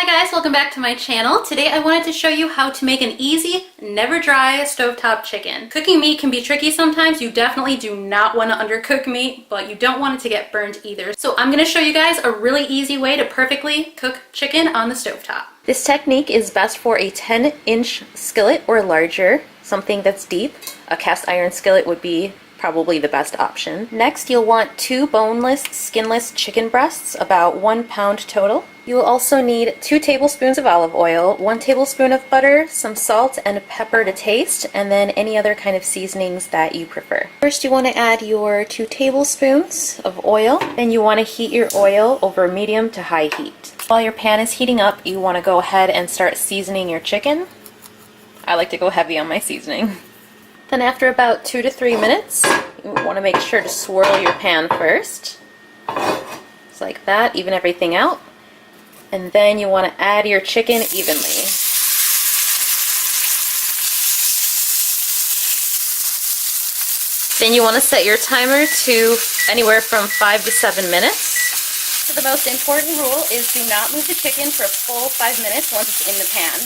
Hi guys, welcome back to my channel. Today I wanted to show you how to make an easy, never dry stovetop chicken. Cooking meat can be tricky sometimes. You definitely do not want to undercook meat, but you don't want it to get burnt either. So I'm going to show you guys a really easy way to perfectly cook chicken on the stovetop. This technique is best for a 10-inch skillet or larger, something that's deep. A cast iron skillet would be probably the best option. Next, you'll want 2 boneless, skinless chicken breasts, about 1 pound total. You will also need 2 tablespoons of olive oil, 1 tablespoon of butter, some salt and pepper to taste, and then any other kind of seasonings that you prefer. First, you want to add your 2 tablespoons of oil. Then you want to heat your oil over medium to high heat. While your pan is heating up, you want to go ahead and start seasoning your chicken. I like to go heavy on my seasoning. Then after about 2 to 3 minutes, you want to make sure to swirl your pan first. Just like that, even everything out. And then you want to add your chicken evenly. Then you want to set your timer to anywhere from 5 to 7 minutes. So the most important rule is do not move the chicken for a full 5 minutes once it's in the pan.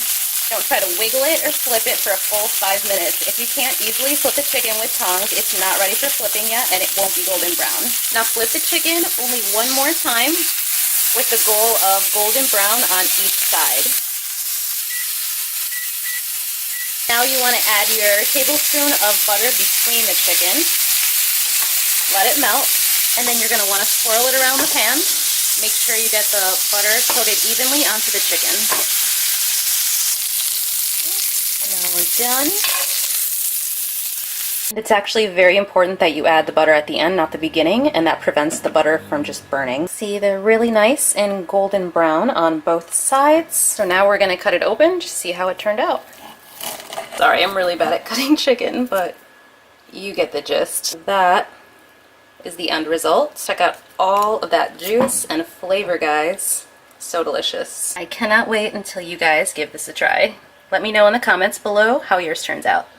Don't try to wiggle it or flip it for a full 5 minutes. If you can't easily flip the chicken with tongs, it's not ready for flipping yet and it won't be golden brown. Now flip the chicken only one more time with the goal of golden brown on each side. Now you want to add your tablespoon of butter between the chicken. Let it melt, and then you're going to want to swirl it around the pan. Make sure you get the butter coated evenly onto the chicken. Now we're done. It's actually very important that you add the butter at the end, not the beginning, and that prevents the butter from just burning. See, they're really nice and golden brown on both sides. So now we're going to cut it open to see how it turned out. Sorry, I'm really bad at cutting chicken, but you get the gist. That is the end result. Check out all of that juice and flavor, guys. So delicious. I cannot wait until you guys give this a try. Let me know in the comments below how yours turns out.